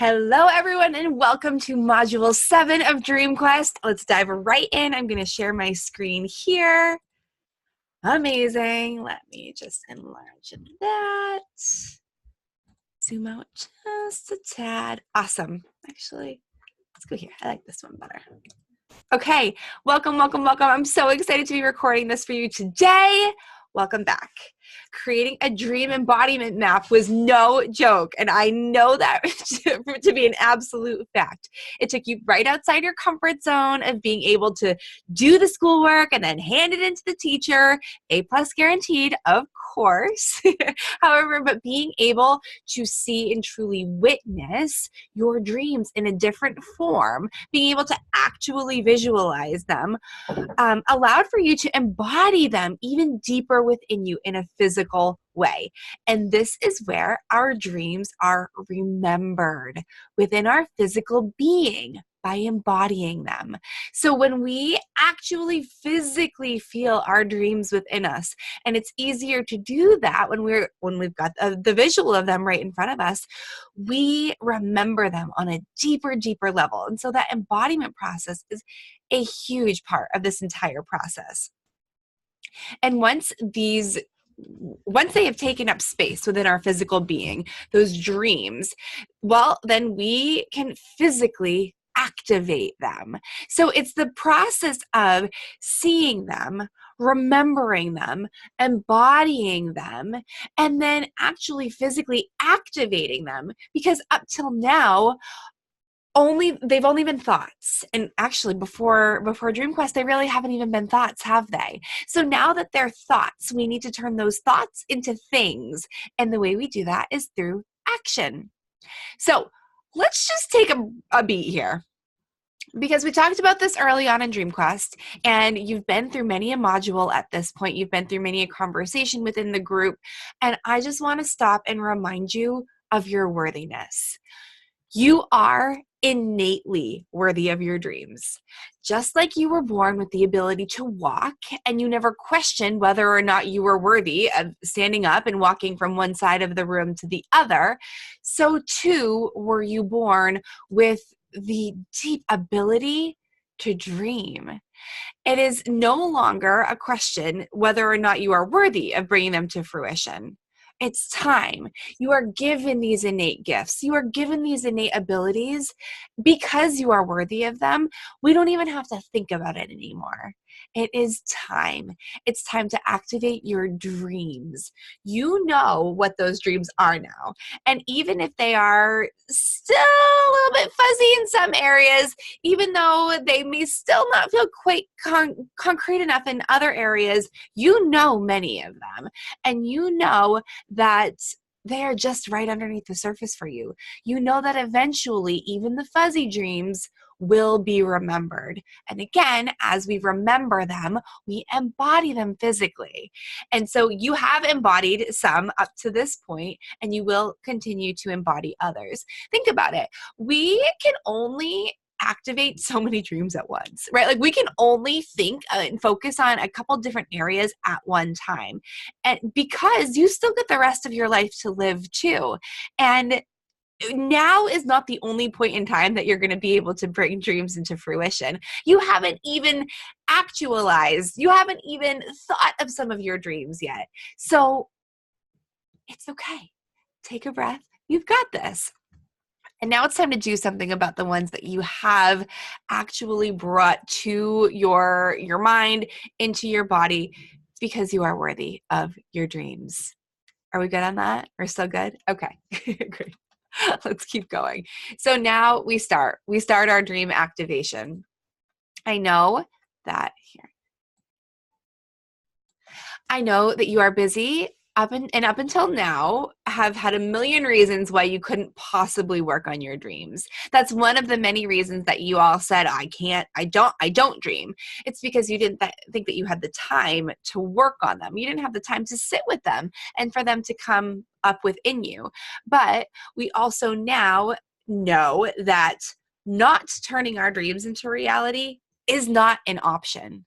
Hello, everyone, and welcome to Module 7 of DreamQuest. Let's dive right in. I'm going to share my screen here. Amazing. Let me just enlarge that. Zoom out just a tad. Awesome. Actually, let's go here. I like this one better. Okay, welcome. I'm so excited to be recording this for you today. Welcome back. Creating a dream embodiment map was no joke, and I know that to be an absolute fact. It took you right outside your comfort zone of being able to do the schoolwork and then hand it into the teacher, A+ guaranteed, of course. However, but being able to see and truly witness your dreams in a different form, being able to actually visualize them, allowed for you to embody them even deeper within you in a physical way. And this is where our dreams are remembered within our physical being by embodying them. So when we actually physically feel our dreams within us, and it's easier to do that when we've got the visual of them right in front of us, we remember them on a deeper level. And so that embodiment process is a huge part of this entire process. And once they have taken up space within our physical being, those dreams, well, then we can physically activate them. So it's the process of seeing them, remembering them, embodying them, and then actually physically activating them. Because up till now, they've only been thoughts. And actually before DreamQuest, they really haven't even been thoughts, have they? So now that they're thoughts, we need to turn those thoughts into things. And the way we do that is through action. So let's just take a beat here, because we talked about this early on in DreamQuest, and you've been through many a module at this point. You've been through many a conversation within the group. And I just want to stop and remind you of your worthiness. You are innately worthy of your dreams. Just like you were born with the ability to walk and you never questioned whether or not you were worthy of standing up and walking from one side of the room to the other, so too were you born with the deep ability to dream. It is no longer a question whether or not you are worthy of bringing them to fruition. It's time. You are given these innate gifts. You are given these innate abilities because you are worthy of them. We don't even have to think about it anymore. It is time. It's time to activate your dreams. You know what those dreams are now. And even if they are still a little bit fuzzy in some areas, even though they may still not feel quite concrete enough in other areas, you know many of them. And you know that they are just right underneath the surface for you. You know that eventually even the fuzzy dreams will be remembered. And again, as we remember them, we embody them physically. And so you have embodied some up to this point, and you will continue to embody others. Think about it. We can only activate so many dreams at once, right? Like we can only think and focus on a couple different areas at one time. And because you still get the rest of your life to live too. And now is not the only point in time that you're going to be able to bring dreams into fruition. You haven't even actualized, you haven't even thought of some of your dreams yet. So it's okay. Take a breath. You've got this. And now it's time to do something about the ones that you have actually brought to your mind, into your body, because you are worthy of your dreams. Are we good on that? We're still good? Okay, great. Let's keep going. So now we start our dream activation. I know that you are busy up until now have had a million reasons why you couldn't possibly work on your dreams. That's one of the many reasons that you all said, I don't dream. It's because you didn't think that you had the time to work on them. You didn't have the time to sit with them and for them to come up within you. But we also now know that not turning our dreams into reality is not an option.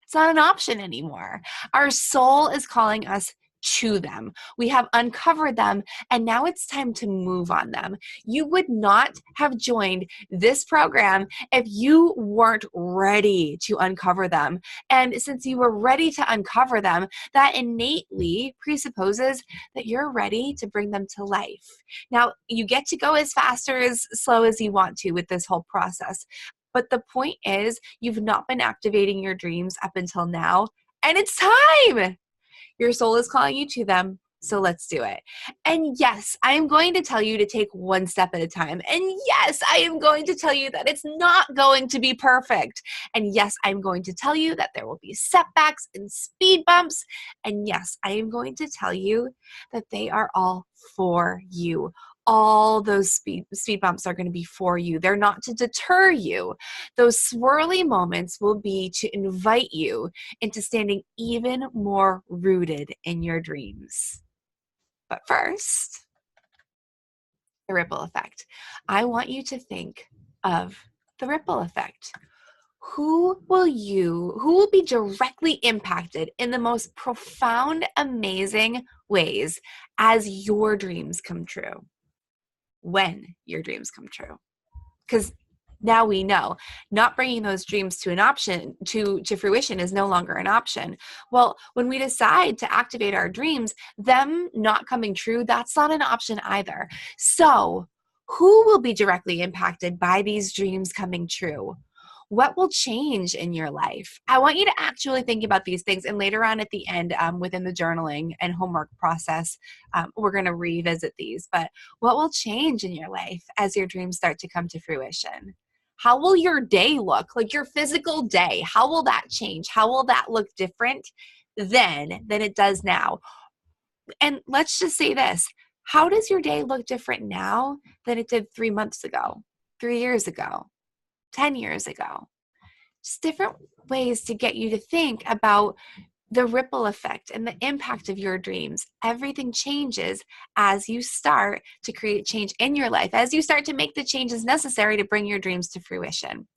It's not an option anymore. Our soul is calling us to them. We have uncovered them, and now it's time to move on them. You would not have joined this program if you weren't ready to uncover them. And since you were ready to uncover them, that innately presupposes that you're ready to bring them to life. Now, you get to go as fast or as slow as you want to with this whole process. But the point is, you've not been activating your dreams up until now, and it's time. Your soul is calling you to them, so let's do it. And yes, I am going to tell you to take one step at a time. And yes, I am going to tell you that it's not going to be perfect. And yes, I'm going to tell you that there will be setbacks and speed bumps. And yes, I am going to tell you that they are all for you. All those speed bumps are going to be for you. They're not to deter you. Those swirly moments will be to invite you into standing even more rooted in your dreams. But first, the ripple effect. I want you to think of the ripple effect. Who will be directly impacted in the most profound, amazing ways as your dreams come true? When your dreams come true. Because now we know not bringing those dreams to an option to fruition is no longer an option. Well, when we decide to activate our dreams, them not coming true, that's not an option either. So who will be directly impacted by these dreams coming true? What will change in your life? I want you to actually think about these things. And later on at the end, within the journaling and homework process, we're going to revisit these. But what will change in your life as your dreams start to come to fruition? How will your day look? Like your physical day, how will that change? How will that look different then than it does now? And let's just say this. How does your day look different now than it did 3 months ago, 3 years ago, 10 years ago? Just different ways to get you to think about the ripple effect and the impact of your dreams. Everything changes as you start to create change in your life, as you start to make the changes necessary to bring your dreams to fruition.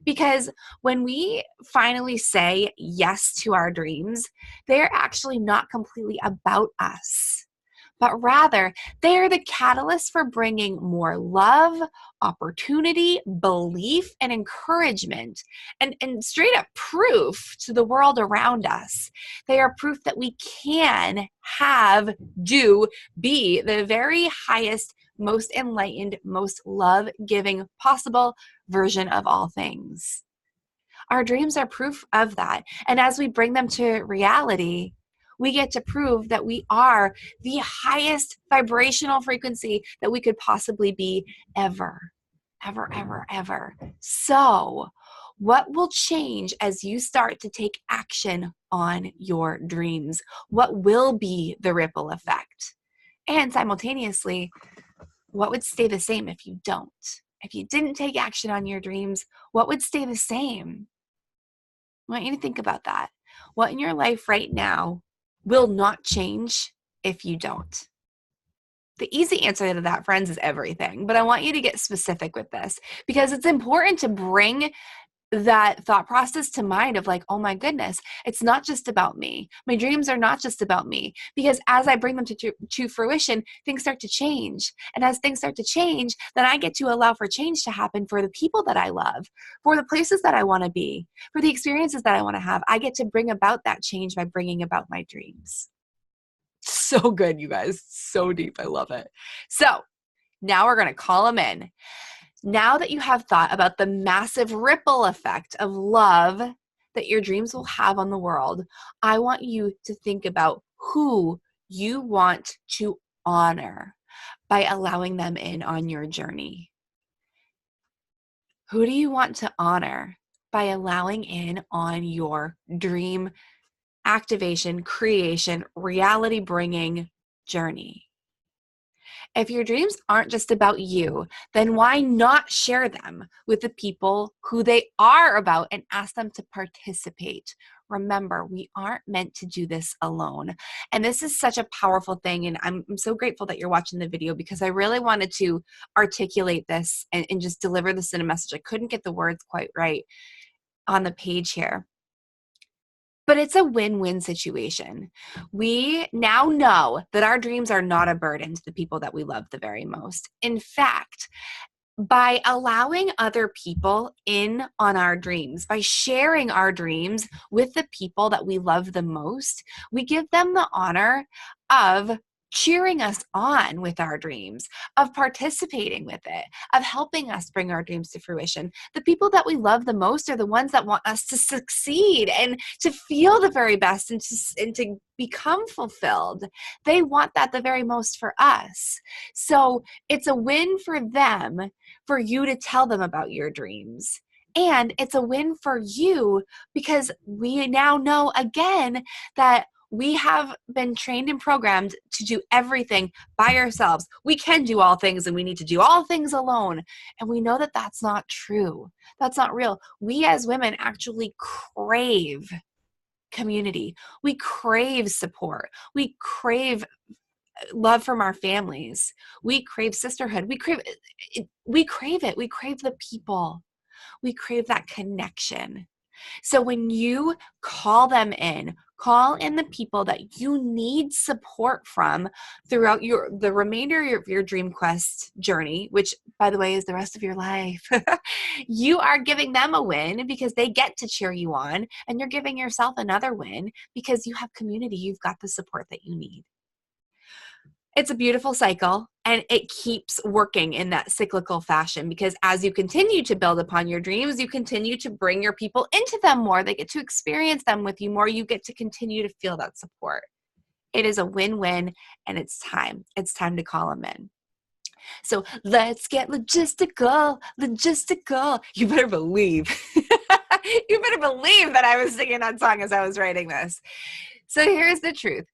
Because when we finally say yes to our dreams, they're actually not completely about us, but rather they are the catalyst for bringing more love, opportunity, belief, and encouragement, and straight up proof to the world around us. They are proof that we can have, do, be the very highest, most enlightened, most love-giving possible version of all things. Our dreams are proof of that. And as we bring them to reality, we get to prove that we are the highest vibrational frequency that we could possibly be ever, ever, ever, ever. So, what will change as you start to take action on your dreams? What will be the ripple effect? And simultaneously, what would stay the same if you don't? If you didn't take action on your dreams, what would stay the same? I want you to think about that. What in your life right now will not change if you don't? The easy answer to that, friends, is everything. But I want you to get specific with this because it's important to bring that thought process to mind of like, oh my goodness, it's not just about me. My dreams are not just about me. Because as I bring them to fruition, things start to change. And as things start to change, then I get to allow for change to happen for the people that I love, for the places that I want to be, for the experiences that I want to have. I get to bring about that change by bringing about my dreams. So good, you guys. So deep. I love it. So now we're going to call them in. Now that you have thought about the massive ripple effect of love that your dreams will have on the world, I want you to think about who you want to honor by allowing them in on your journey. Who do you want to honor by allowing in on your dream activation, creation, reality bringing journey? If your dreams aren't just about you, then why not share them with the people who they are about and ask them to participate? Remember, we aren't meant to do this alone. And this is such a powerful thing. And I'm so grateful that you're watching the video because I really wanted to articulate this and just deliver this in a message. I couldn't get the words quite right on the page here. But it's a win-win situation. We now know that our dreams are not a burden to the people that we love the very most. In fact, by allowing other people in on our dreams, by sharing our dreams with the people that we love the most, we give them the honor of cheering us on with our dreams, of participating with it, of helping us bring our dreams to fruition. The people that we love the most are the ones that want us to succeed and to feel the very best and to become fulfilled. They want that the very most for us. So it's a win for them for you to tell them about your dreams. And it's a win for you because we now know again that we have been trained and programmed to do everything by ourselves. We can do all things and we need to do all things alone. And we know that that's not true. That's not real. We as women actually crave community. We crave support. We crave love from our families. We crave sisterhood. We crave it. We crave the people. We crave that connection. So when you call them in, call in the people that you need support from throughout the remainder of your Dream Quest journey, which by the way is the rest of your life. You are giving them a win because they get to cheer you on, and you're giving yourself another win because you have community. You've got the support that you need. It's a beautiful cycle, and it keeps working in that cyclical fashion because as you continue to build upon your dreams, you continue to bring your people into them more. They get to experience them with you more. You get to continue to feel that support. It is a win-win, and it's time. It's time to call them in. So let's get logistical. You better believe. You better believe that I was singing that song as I was writing this. So here's the truth.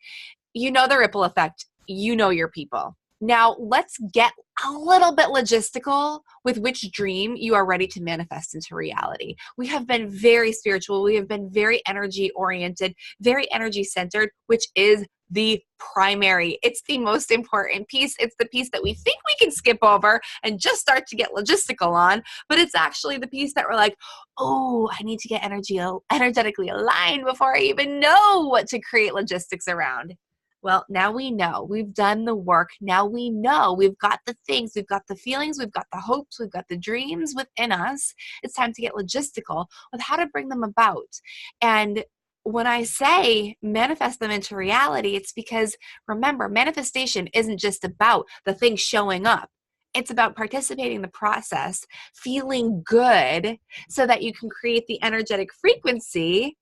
You know the ripple effect. You know your people. Now let's get a little bit logistical with which dream you are ready to manifest into reality. We have been very spiritual. We have been very energy oriented, very energy centered, which is the primary. It's the most important piece. It's the piece that we think we can skip over and just start to get logistical on, but it's actually the piece that we're like, oh, I need to get energetically aligned before I even know what to create logistics around. Well, now we know. We've done the work. Now we know. We've got the things. We've got the feelings. We've got the hopes. We've got the dreams within us. It's time to get logistical with how to bring them about. And when I say manifest them into reality, it's because, remember, manifestation isn't just about the thing showing up. It's about participating in the process, feeling good so that you can create the energetic frequency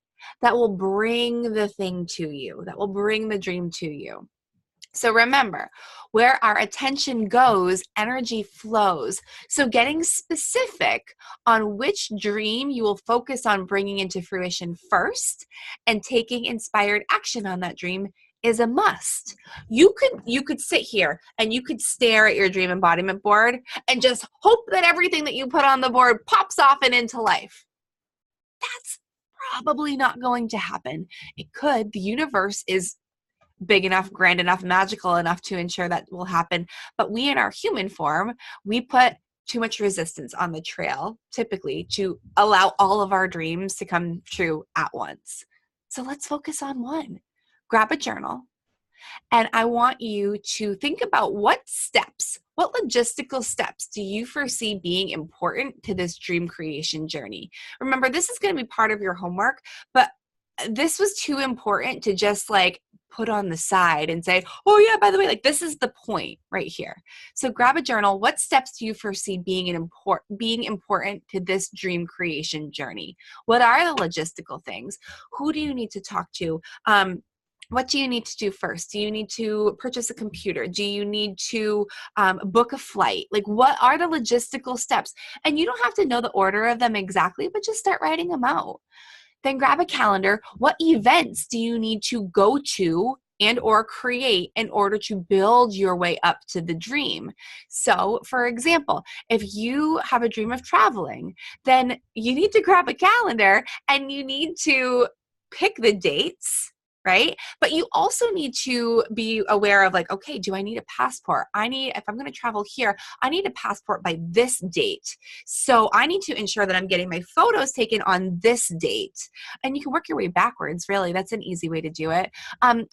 that will bring the thing to you, that will bring the dream to you. So remember, where our attention goes, energy flows. So getting specific on which dream you will focus on bringing into fruition first and taking inspired action on that dream is a must. You could sit here and you could stare at your dream embodiment board and just hope that everything that you put on the board pops off and into life. That's probably not going to happen. It could. The universe is big enough, grand enough, magical enough to ensure that will happen. But we in our human form, we put too much resistance on the trail, typically, to allow all of our dreams to come true at once. So let's focus on one. Grab a journal. And I want you to think about what logistical steps do you foresee being important to this dream creation journey? Remember, this is going to be part of your homework, but this was too important to just put on the side and say, oh yeah, by the way, this is the point right here. So grab a journal. What steps do you foresee being important to this dream creation journey? What are the logistical things? Who do you need to talk to? What do you need to do first? Do you need to purchase a computer? Do you need to book a flight? What are the logistical steps? And you don't have to know the order of them exactly, but just start writing them out. Then grab a calendar. What events do you need to go to and or create in order to build your way up to the dream? So, for example, if you have a dream of traveling, then you need to grab a calendar and you need to pick the dates right? But you also need to be aware of like, okay, do I need a passport? If I'm going to travel here, I need a passport by this date. So I need to ensure that I'm getting my photos taken on this date. And you can work your way backwards, really. That's an easy way to do it.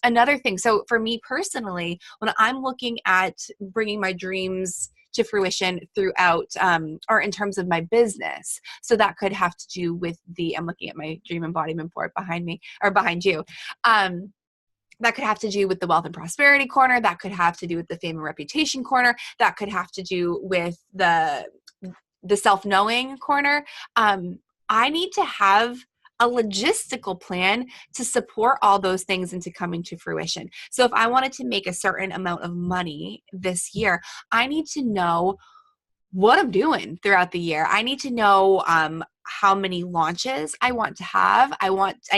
Another thing, so for me personally, when I'm looking at bringing my dreams to fruition throughout, or in terms of my business. So that could have to do with I'm looking at my dream embodiment board behind me or behind you. That could have to do with the wealth and prosperity corner. That could have to do with the fame and reputation corner. That could have to do with the self-knowing corner. I need to have a logistical plan to support all those things into coming to fruition. So if I wanted to make a certain amount of money this year, I need to know what I'm doing throughout the year. I need to know how many launches I want to have. I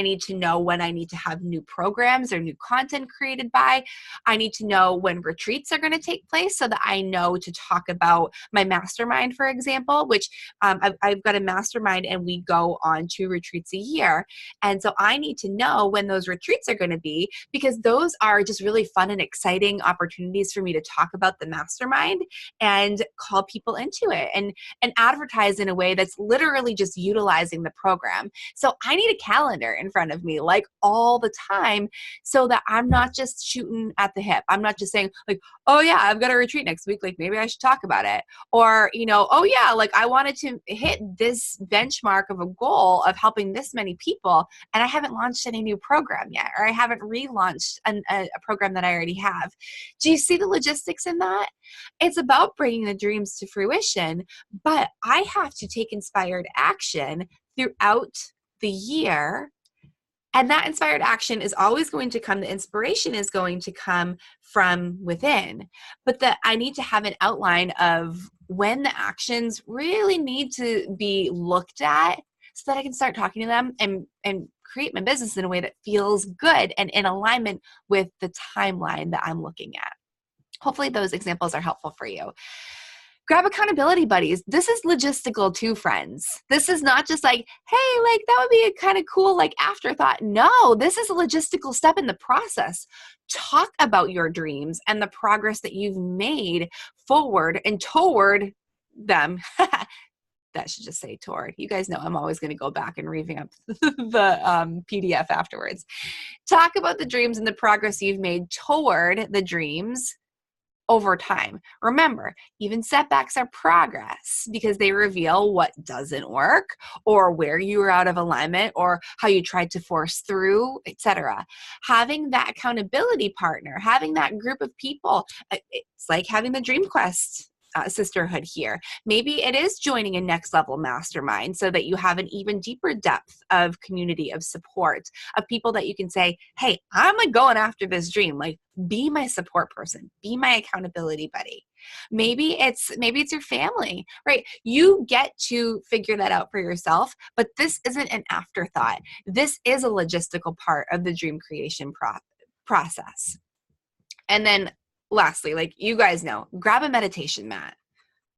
need to know when I need to have new programs or new content created by. I need to know when retreats are going to take place so that I know to talk about my mastermind, for example, which I've got a mastermind and we go on 2 retreats a year. And so I need to know when those retreats are going to be, because those are just really fun and exciting opportunities for me to talk about the mastermind and call people into it and advertise in a way that's literally just utilizing the program. So I need a calendar in front of me like all the time so that I'm not just shooting at the hip. I'm not just saying like, oh yeah, I've got a retreat next week. Like maybe I should talk about it. Or, oh yeah, like I wanted to hit this benchmark of a goal of helping this many people and I haven't launched any new program yet, or I haven't relaunched a program that I already have. Do you see the logistics in that? It's about bringing the dreams to fruition, but I have to take inspired action throughout the year. And that inspired action is always going to come, the inspiration is going to come from within. But I need to have an outline of when the actions really need to be looked at so that I can start talking to them and create my business in a way that feels good and in alignment with the timeline that I'm looking at. Hopefully those examples are helpful for you. Grab accountability buddies. This is logistical too, friends. This is not just like, hey, like that would be a kind of cool like afterthought. No, this is a logistical step in the process. Talk about your dreams and the progress that you've made forward and toward them. That should just say toward. You guys know I'm always going to go back and revamp the PDF afterwards. Talk about the dreams and the progress you've made toward the dreams over time. Remember, even setbacks are progress because they reveal what doesn't work or where you were out of alignment or how you tried to force through, etc. Having that accountability partner, having that group of people, it's like having the Dream Quest sisterhood here. Maybe it is joining a next level mastermind so that you have an even deeper depth of community of support of people that you can say, hey, I'm like going after this dream. Like, be my support person, be my accountability buddy. Maybe it's your family, right? You get to figure that out for yourself, but this isn't an afterthought. This is a logistical part of the dream creation process. And then lastly, like you guys know, grab a meditation mat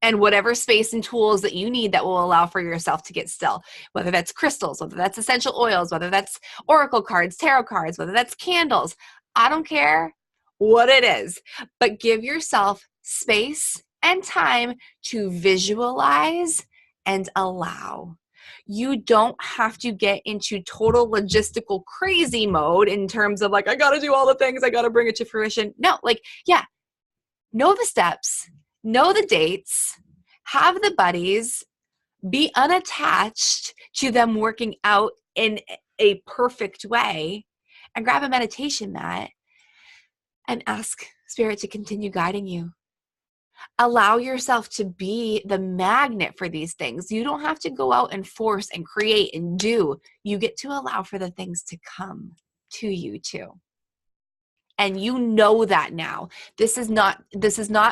and whatever space and tools that you need that will allow for yourself to get still, whether that's crystals, whether that's essential oils, whether that's oracle cards, tarot cards, whether that's candles. I don't care what it is, but give yourself space and time to visualize and allow. You don't have to get into total logistical crazy mode in terms of like, I got to do all the things, I got to bring it to fruition. No, like, yeah, know the steps, know the dates, have the buddies, be unattached to them working out in a perfect way, and grab a meditation mat and ask Spirit to continue guiding you. Allow yourself to be the magnet for these things. You don't have to go out and force and create and do. You get to allow for the things to come to you too. And you know that now. This is not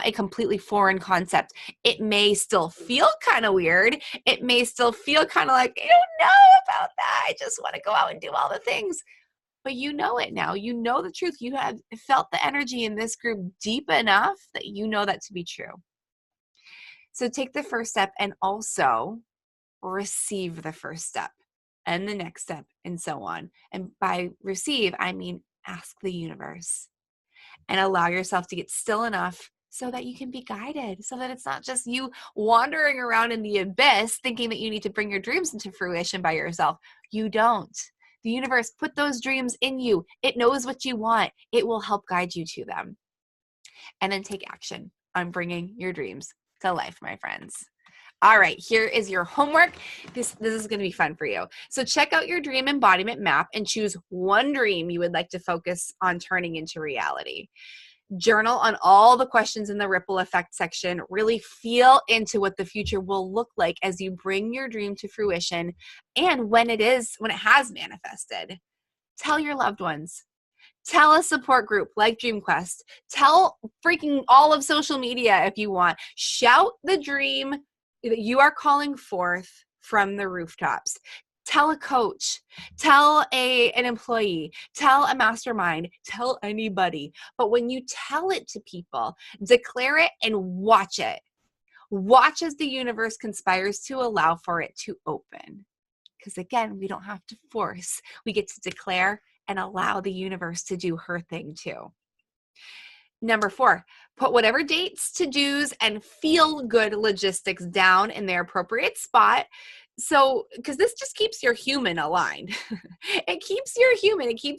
a completely foreign concept. It may still feel kind of weird. It may still feel kind of like, I don't know about that. I just want to go out and do all the things. But you know it now. You know the truth. You have felt the energy in this group deep enough that you know that to be true. So take the first step and also receive the first step and the next step and so on. And by receive, I mean Ask the universe and allow yourself to get still enough so that you can be guided, so that it's not just you wandering around in the abyss thinking that you need to bring your dreams into fruition by yourself. You don't. The universe put those dreams in you. It knows what you want. It will help guide you to them. And then take action on bringing your dreams to life, my friends. All right, here is your homework. This is going to be fun for you. So check out your dream embodiment map and choose one dream you would like to focus on turning into reality. Journal on all the questions in the ripple effect section. Really feel into what the future will look like as you bring your dream to fruition and when it has manifested. Tell your loved ones. Tell a support group like DreamQuest. Tell freaking all of social media if you want. Shout the dream that you are calling forth from the rooftops. Tell a coach, tell an employee, tell a mastermind, tell anybody. But when you tell it to people, declare it and watch it. Watch as the universe conspires to allow for it to open. Because again, we don't have to force. We get to declare and allow the universe to do her thing too. Number 4, put whatever dates, to-dos, and feel-good logistics down in their appropriate spot. So, because this just keeps your human aligned. It keeps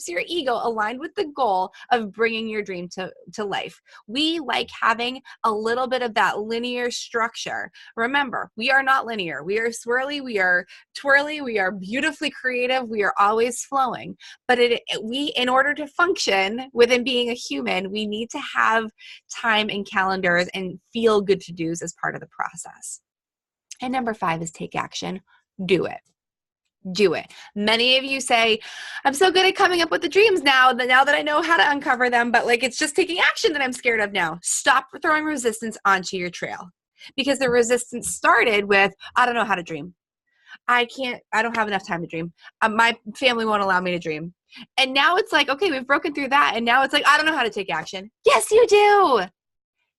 your ego aligned with the goal of bringing your dream to life. We like having a little bit of that linear structure. Remember, we are not linear. We are swirly, we are twirly, we are beautifully creative, we are always flowing. But in order to function within being a human, we need to have time and calendars and feel good to-dos as part of the process. And number 5 is take action. Do it. Do it. Many of you say, I'm so good at coming up with the dreams now that I know how to uncover them, but it's just taking action that I'm scared of now. Stop throwing resistance onto your trail, because the resistance started with, I don't know how to dream. I don't have enough time to dream. My family won't allow me to dream. And now it's like, okay, we've broken through that. And now it's like, I don't know how to take action. Yes, you do.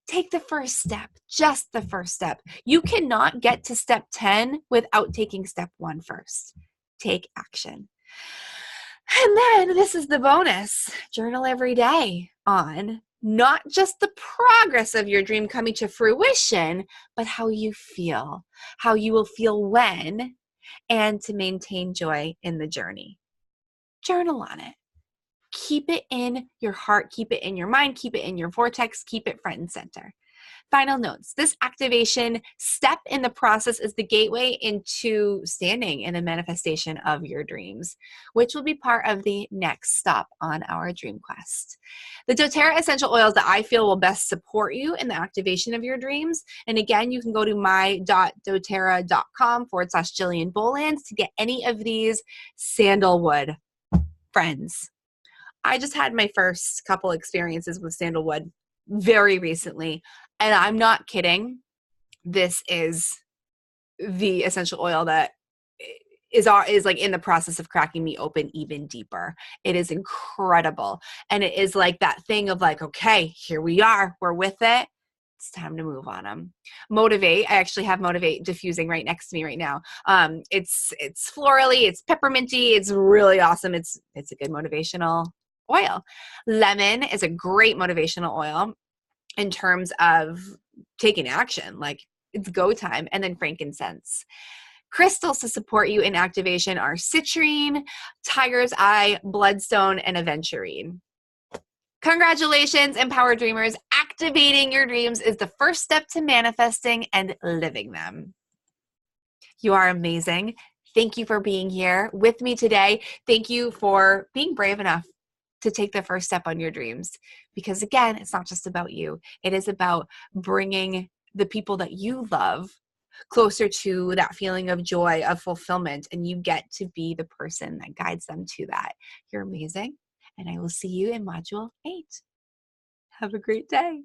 Take the first step, just the first step. You cannot get to step 10 without taking step 1 first. Take action. And then this is the bonus. Journal every day on not just the progress of your dream coming to fruition, but how you feel, how you will feel when, and to maintain joy in the journey. Journal on it. Keep it in your heart, keep it in your mind, keep it in your vortex, keep it front and center. Final notes. This activation step in the process is the gateway into standing in the manifestation of your dreams, which will be part of the next stop on our dream quest. The doTERRA essential oils that I feel will best support you in the activation of your dreams. And again, you can go to my.doterra.com/Jillian Bolands to get any of these sandalwood. Friends, I just had my first couple experiences with sandalwood very recently, and I'm not kidding. This is the essential oil that is in the process of cracking me open even deeper. It is incredible. And it is like that thing of okay, here we are, we're with it. It's time to move on them. Motivate. I actually have Motivate diffusing right next to me right now. It's florally, it's pepperminty, it's really awesome. It's a good motivational oil. Lemon is a great motivational oil in terms of taking action, it's go time. And then frankincense. Crystals to support you in activation are citrine, tiger's eye, bloodstone, and aventurine. Congratulations, Empower Dreamers. Activating your dreams is the first step to manifesting and living them. You are amazing. Thank you for being here with me today. Thank you for being brave enough to take the first step on your dreams. Because again, it's not just about you. It is about bringing the people that you love closer to that feeling of joy, of fulfillment, and you get to be the person that guides them to that. You're amazing. And I will see you in Module 8. Have a great day.